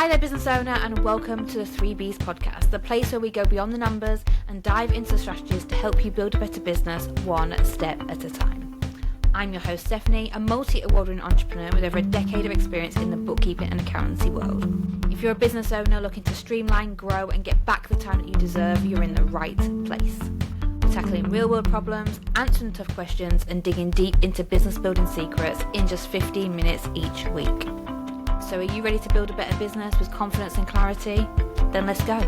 Hi there, business owner, and welcome to the 3Bs podcast, the place where we go beyond the numbers and dive into strategies to help you build a better business one step at a time. I'm your host, Stephanie, a multi-award-winning entrepreneur with over a decade of experience in the bookkeeping and accountancy world. If you're a business owner looking to streamline, grow, and get back the time that you deserve, you're in the right place. We're tackling real-world problems, answering tough questions, and digging deep into business-building secrets in just 15 minutes each week. So are you ready to build a better business with confidence and clarity? Then let's go.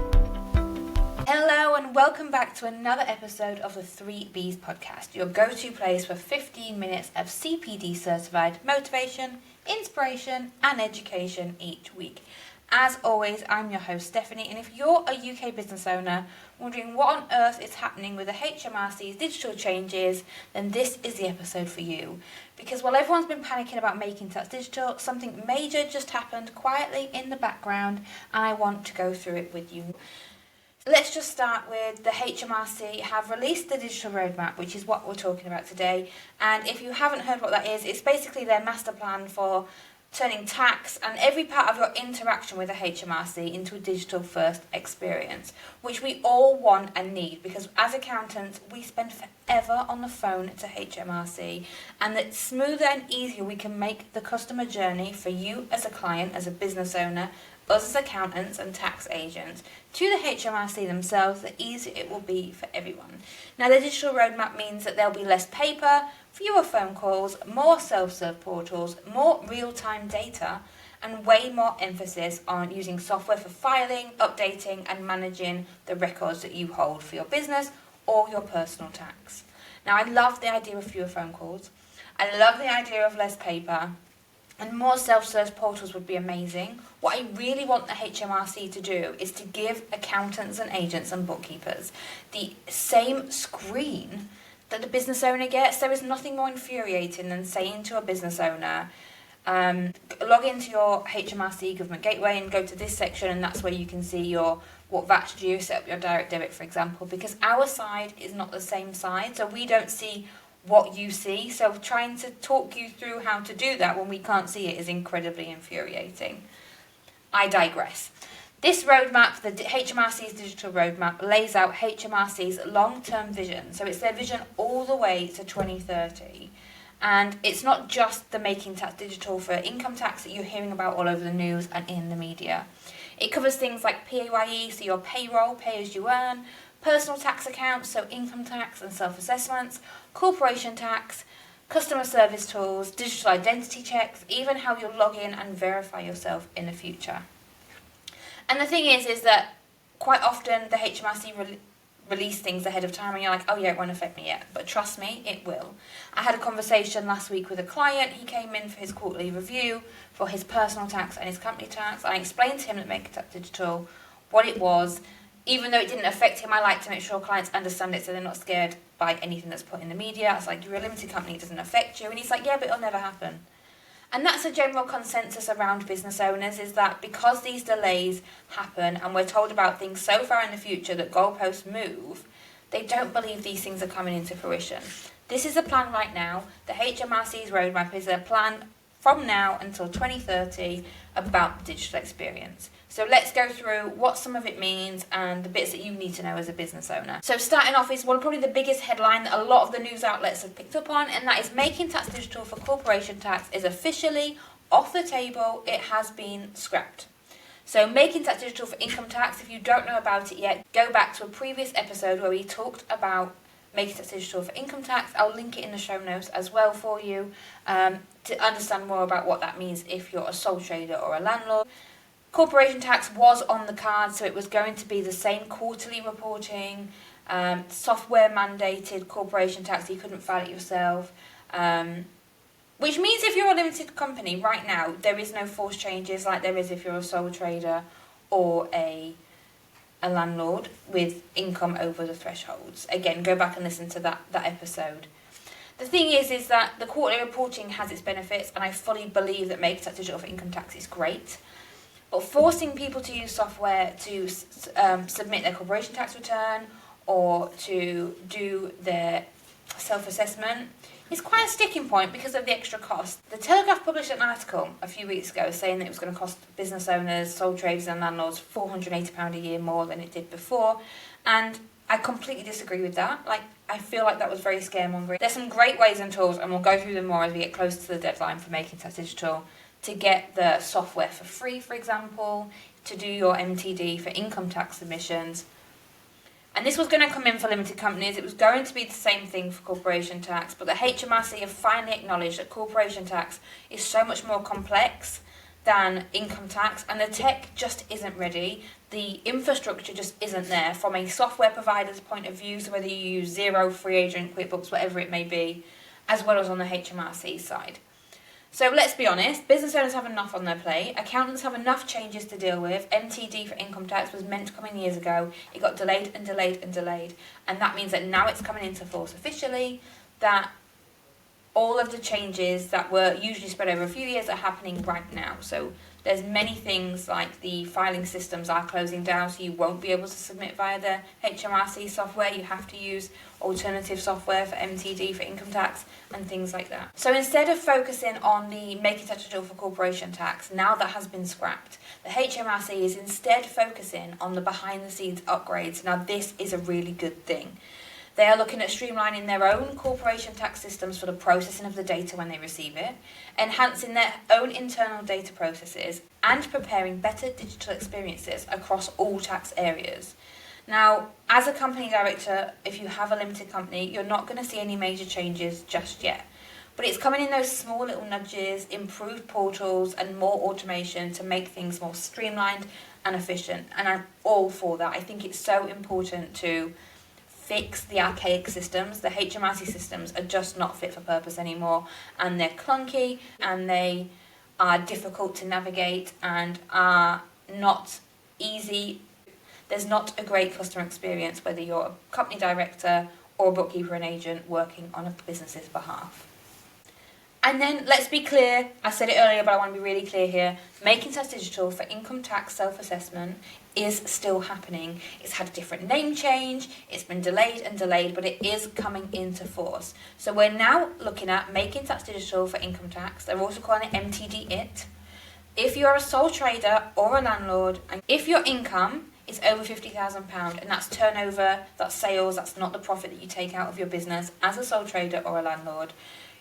Hello and welcome back to another episode of the 3Bs podcast, your go-to place for 15 minutes of CPD certified motivation, inspiration and education each week. As always, I'm your host Stephanie, and if you're a UK business owner wondering what on earth is happening with the HMRC's digital changes, then this is the episode for you. Because while everyone's been panicking about making tax digital, something major just happened quietly in the background, and I want to go through it with you. Let's just start with the HMRC have released the digital roadmap, which is what we're talking about today. And if you haven't heard what that is, it's basically their master plan for turning tax and every part of your interaction with the HMRC into a digital first experience, which we all want and need, because as accountants we spend forever on the phone to HMRC, and the smoother and easier we can make the customer journey for you as a client, as a business owner, us as accountants and tax agents, to the HMRC themselves, the easier it will be for everyone. Now, the digital roadmap means that there'll be less paper, fewer phone calls, more self-serve portals, more real-time data, and way more emphasis on using software for filing, updating, and managing the records that you hold for your business or your personal tax. Now, I love the idea of fewer phone calls. I love the idea of less paper. And more self-serve portals would be amazing. What I really want the HMRC to do is to give accountants and agents and bookkeepers the same screen that the business owner gets. There is nothing more infuriating than saying to a business owner, log into your HMRC government gateway and go to this section, and that's where you can see what VAT's due, set up your direct debit, for example, because our side is not the same side, so we don't see what you see. So trying to talk you through how to do that when we can't see it is incredibly infuriating. I digress. This roadmap, the HMRC's digital roadmap, lays out HMRC's long-term vision. So it's their vision all the way to 2030. And it's not just the making tax digital for income tax that you're hearing about all over the news and in the media. It covers things like PAYE, so your payroll, pay as you earn, personal tax accounts, so income tax and self-assessments, corporation tax, customer service tools, digital identity checks, even how you'll log in and verify yourself in the future. And the thing is that quite often the HMRC release things ahead of time and you're like, oh yeah, it won't affect me yet. But trust me, it will. I had a conversation last week with a client. He came in for his quarterly review for his personal tax and his company tax. I explained to him that Make Tax Digital, what it was. Even though it didn't affect him, I like to make sure clients understand it so they're not scared by anything that's put in the media. It's like, you're a limited company, it doesn't affect you. And he's like, yeah, but it'll never happen. And that's a general consensus around business owners, is that because these delays happen and we're told about things so far in the future that goalposts move, they don't believe these things are coming into fruition. This is a plan right now. The HMRC's roadmap is a plan from now until 2030 about the digital experience. So let's go through what some of it means and the bits that you need to know as a business owner. So starting off is probably the biggest headline that a lot of the news outlets have picked up on, and that is Making Tax Digital for Corporation Tax is officially off the table. It has been scrapped. So Making Tax Digital for Income Tax, if you don't know about it yet, go back to a previous episode where we talked about Making Tax Digital for Income Tax. I'll link it in the show notes as well for you to understand more about what that means if you're a sole trader or a landlord. Corporation tax was on the card, so it was going to be the same quarterly reporting, software mandated corporation tax, you couldn't file it yourself, which means if you're a limited company right now, there is no forced changes like there is if you're a sole trader or a landlord with income over the thresholds. Again, go back and listen to that episode. The thing is that the quarterly reporting has its benefits, and I fully believe that Make Tax Digital for Income Tax is great. But forcing people to use software to submit their corporation tax return or to do their self-assessment, It's quite a sticking point because of the extra cost. The Telegraph published an article a few weeks ago saying that it was going to cost business owners, sole traders and landlords £480 a year more than it did before, and I completely disagree with that. I feel like that was very scaremongering. There's some great ways and tools, and we'll go through them more as we get closer to the deadline for Making Tax Digital, to get the software for free, for example, to do your MTD for income tax submissions. And this was going to come in for limited companies. It was going to be the same thing for corporation tax, but the HMRC have finally acknowledged that corporation tax is so much more complex than income tax, and the tech just isn't ready. The infrastructure just isn't there from a software provider's point of view, so whether you use Xero, Free Agent, QuickBooks, whatever it may be, as well as on the HMRC side. So let's be honest, business owners have enough on their plate, accountants have enough changes to deal with. MTD for income tax was meant to come in years ago. It got delayed and delayed and delayed, and that means that now it's coming into force officially, that all of the changes that were usually spread over a few years are happening right now. So there's many things like the filing systems are closing down, so you won't be able to submit via the HMRC software. You have to use alternative software for MTD for income tax and things like that. So instead of focusing on the Making Tax Digital for corporation tax, now that has been scrapped, the HMRC is instead focusing on the behind the scenes upgrades. Now this is a really good thing. They are looking at streamlining their own corporation tax systems for the processing of the data when they receive it, enhancing their own internal data processes, and preparing better digital experiences across all tax areas. Now, as a company director, if you have a limited company, you're not going to see any major changes just yet. But it's coming in those small little nudges, improved portals, and more automation to make things more streamlined and efficient. And I'm all for that. I think it's so important to fix the archaic systems. The HMRC systems are just not fit for purpose anymore, and they're clunky and they are difficult to navigate and are not easy. There's not a great customer experience whether you're a company director or a bookkeeper and agent working on a business's behalf. And then let's be clear, I said it earlier but I want to be really clear here, Making Tax Digital for income tax self-assessment is still happening. It's had a different name change, it's been delayed and delayed, but it is coming into force. So we're now looking at Making Tax Digital for income tax. They're also calling it MTDIT. If you're a sole trader or a landlord, and if your income is over £50,000, and that's turnover, that's sales, that's not the profit that you take out of your business as a sole trader or a landlord,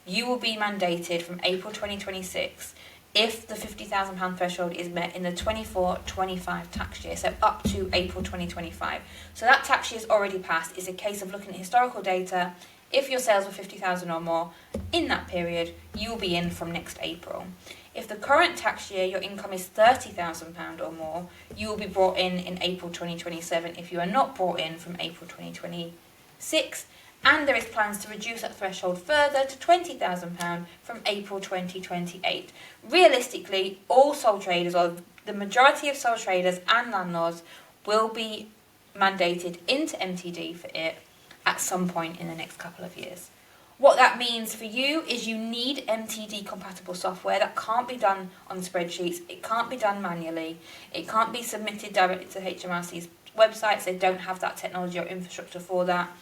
you will be mandated from April 2026 if the £50,000 threshold is met in the 24-25 tax year, so up to April 2025. So that tax year is already passed. It's a case of looking at historical data. If your sales were 50,000 or more in that period, you will be in from next April. If the current tax year, your income is £30,000 or more, you will be brought in April 2027 if you are not brought in from April 2026. And there is plans to reduce that threshold further to £20,000 from April 2028. Realistically, all sole traders, or the majority of sole traders and landlords, will be mandated into MTD for it at some point in the next couple of years. What that means for you is you need MTD compatible software. That can't be done on spreadsheets, it can't be done manually, it can't be submitted directly to HMRC's websites. They don't have that technology or infrastructure for that.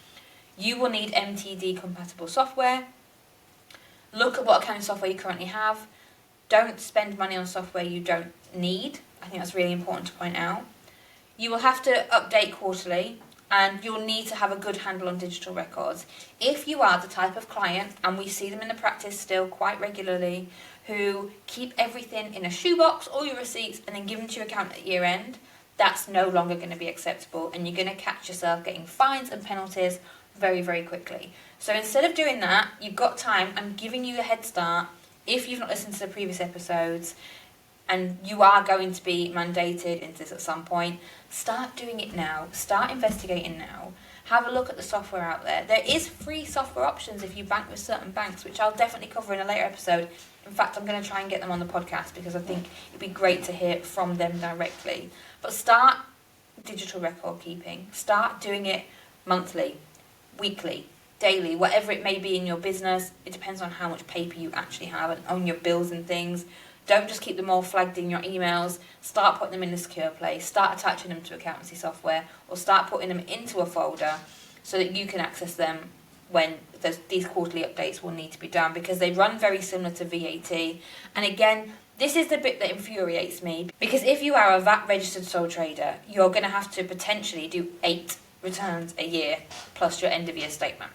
You will need MTD compatible software. Look at what accounting software you currently have. Don't spend money on software you don't need. I think that's really important to point out. You will have to update quarterly, and you'll need to have a good handle on digital records. If you are the type of client, and we see them in the practice still quite regularly, who keep everything in a shoebox, all your receipts, and then give them to your accountant at year end, that's no longer going to be acceptable, and you're going to catch yourself getting fines and penalties very, very quickly. So instead of doing that, you've got time. I'm giving you a head start. If you've not listened to the previous episodes and you are going to be mandated into this at some point, start doing it now. Start investigating now. Have a look at the software out there. There is free software options if you bank with certain banks, which I'll definitely cover in a later episode. In fact, I'm going to try and get them on the podcast because I think it'd be great to hear from them directly. But start digital record keeping. Start doing it monthly, weekly, daily, whatever it may be in your business. It depends on how much paper you actually have and on your bills and things. Don't just keep them all flagged in your emails. Start putting them in a secure place. Start attaching them to accountancy software, or start putting them into a folder so that you can access them when these quarterly updates will need to be done, because they run very similar to VAT. And again, this is the bit that infuriates me, because if you are a VAT registered sole trader, you're going to have to potentially do 8 returns a year plus your end of year statement,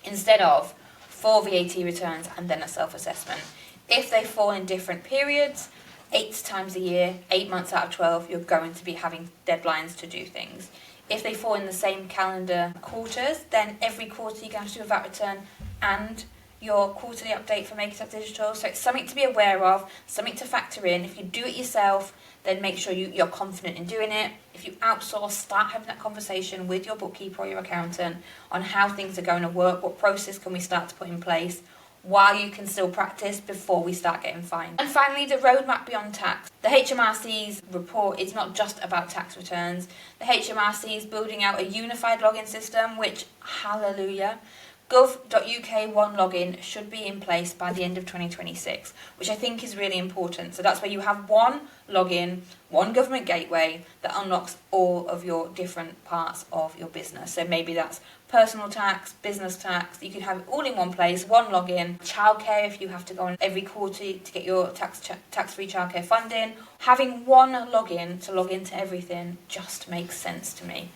instead of 4 VAT returns and then a self-assessment. If they fall in different periods, 8 times a year, 8 months out of 12, you're going to be having deadlines to do things. If they fall in the same calendar quarters, then every quarter you're going to have to do a VAT return and your quarterly update for Making Tax Digital. So it's something to be aware of, something to factor in. If you do it yourself, then make sure you're confident in doing it. If you outsource, start having that conversation with your bookkeeper or your accountant on how things are going to work, what process can we start to put in place, while you can still practice before we start getting fined. And finally, the roadmap beyond tax. The HMRC's report is not just about tax returns. The HMRC is building out a unified login system, which, hallelujah, gov.uk one login should be in place by the end of 2026, which I think is really important. So that's where you have one login, one government gateway that unlocks all of your different parts of your business. So maybe that's personal tax, business tax. You can have it all in one place, one login. Childcare, if you have to go on every quarter to get your tax-free childcare funding. Having one login to log into everything just makes sense to me.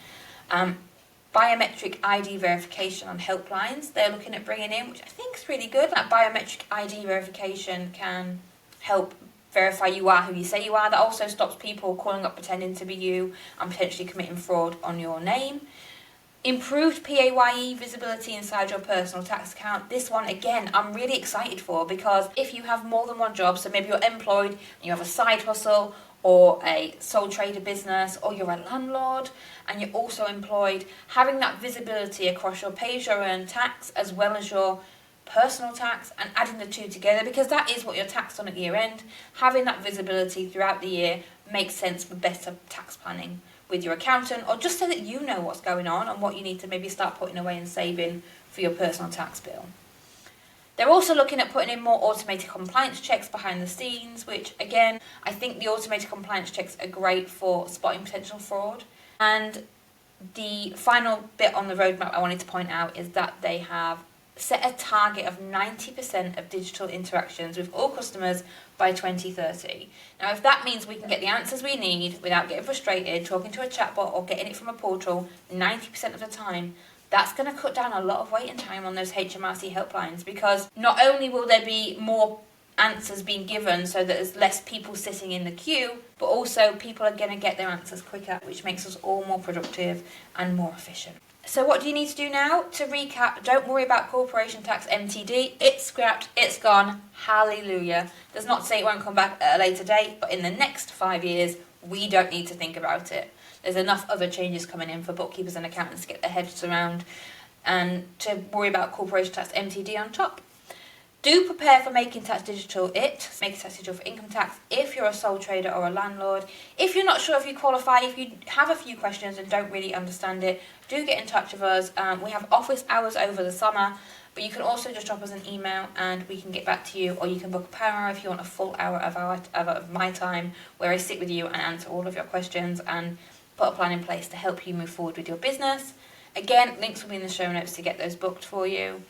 Biometric ID verification on helplines, they're looking at bringing in, which I think is really good. That biometric ID verification can help verify you are who you say you are. That also stops people calling up pretending to be you and potentially committing fraud on your name. Improved PAYE visibility inside your personal tax account. This one, again, I'm really excited for, because if you have more than one job, so maybe you're employed and you have a side hustle or a sole trader business, or you're a landlord and you're also employed, having that visibility across your pay-as-you-earn tax as well as your personal tax and adding the two together, because that is what you're taxed on at year end. Having that visibility throughout the year makes sense for better tax planning with your accountant, or just so that you know what's going on and what you need to maybe start putting away and saving for your personal tax bill. They're also looking at putting in more automated compliance checks behind the scenes, which again, I think the automated compliance checks are great for spotting potential fraud. And the final bit on the roadmap I wanted to point out is that they have set a target of 90% of digital interactions with all customers by 2030. Now, if that means we can get the answers we need without getting frustrated, talking to a chatbot or getting it from a portal 90% of the time, that's going to cut down a lot of waiting time on those HMRC helplines, because not only will there be more answers being given so that there's less people sitting in the queue, but also people are going to get their answers quicker, which makes us all more productive and more efficient. So what do you need to do now? To recap, don't worry about corporation tax MTD. It's scrapped, it's gone, hallelujah. Does not say it won't come back at a later date, but in the next 5 years, we don't need to think about it. There's enough other changes coming in for bookkeepers and accountants to get their heads around and to worry about corporation tax MTD on top. Do prepare for Making Tax Digital Making Tax Digital for income tax if you're a sole trader or a landlord. If you're not sure if you qualify, if you have a few questions and don't really understand it, do get in touch with us. We have office hours over the summer, but you can also just drop us an email and we can get back to you, or you can book a power hour if you want a full hour of my time where I sit with you and answer all of your questions and put a plan in place to help you move forward with your business. Again, links will be in the show notes to get those booked for you.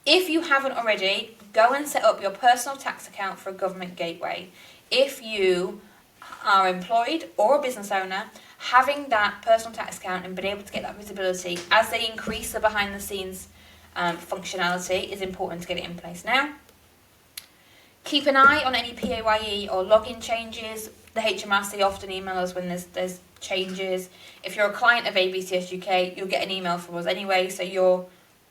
If you haven't already, go and set up your personal tax account for a government gateway. If you are employed or a business owner, having that personal tax account and being able to get that visibility as they increase the behind the scenes functionality is important to get it in place now. Keep an eye on any PAYE or login changes. The HMRC often email us when there's changes. If you're a client of ABCS UK, you'll get an email from us anyway, so you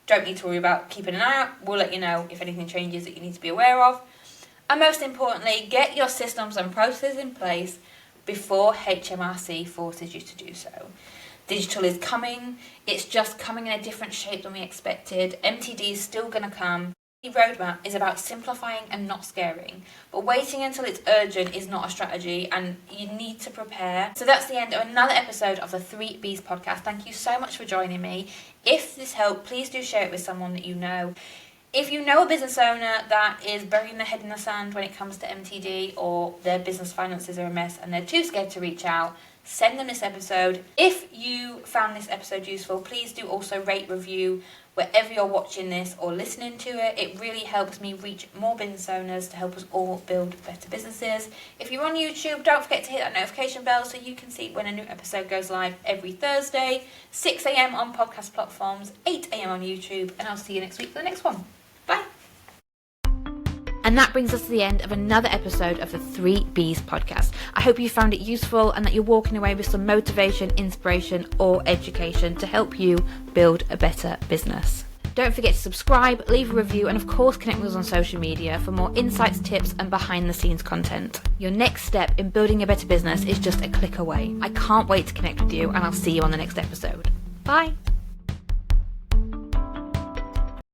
don't need to worry about keeping an eye out. We'll let you know if anything changes that you need to be aware of. And most importantly, get your systems and processes in place before HMRC forces you to do so. Digital is coming. It's just coming in a different shape than we expected. MTD is still going to come. The roadmap is about simplifying and not scaring, but waiting until it's urgent is not a strategy, and you need to prepare. So that's the end of another episode of the 3Bs podcast. Thank you so much for joining me. If this helped, please do share it with someone that you know. If you know a business owner that is burying their head in the sand when it comes to MTD, or their business finances are a mess and they're too scared to reach out, send them this episode. If you found this episode useful, please do also rate, review wherever you're watching this or listening to it. It really helps me reach more business owners to help us all build better businesses. If you're on YouTube, don't forget to hit that notification bell so you can see when a new episode goes live every Thursday, 6 a.m. on podcast platforms, 8 a.m. on YouTube, and I'll see you next week for the next one. Bye. And that brings us to the end of another episode of the 3Bs podcast. I hope you found it useful and that you're walking away with some motivation, inspiration, or education to help you build a better business. Don't forget to subscribe, leave a review, and of course connect with us on social media for more insights, tips, and behind the scenes content. Your next step in building a better business is just a click away. I can't wait to connect with you, and I'll see you on the next episode. Bye.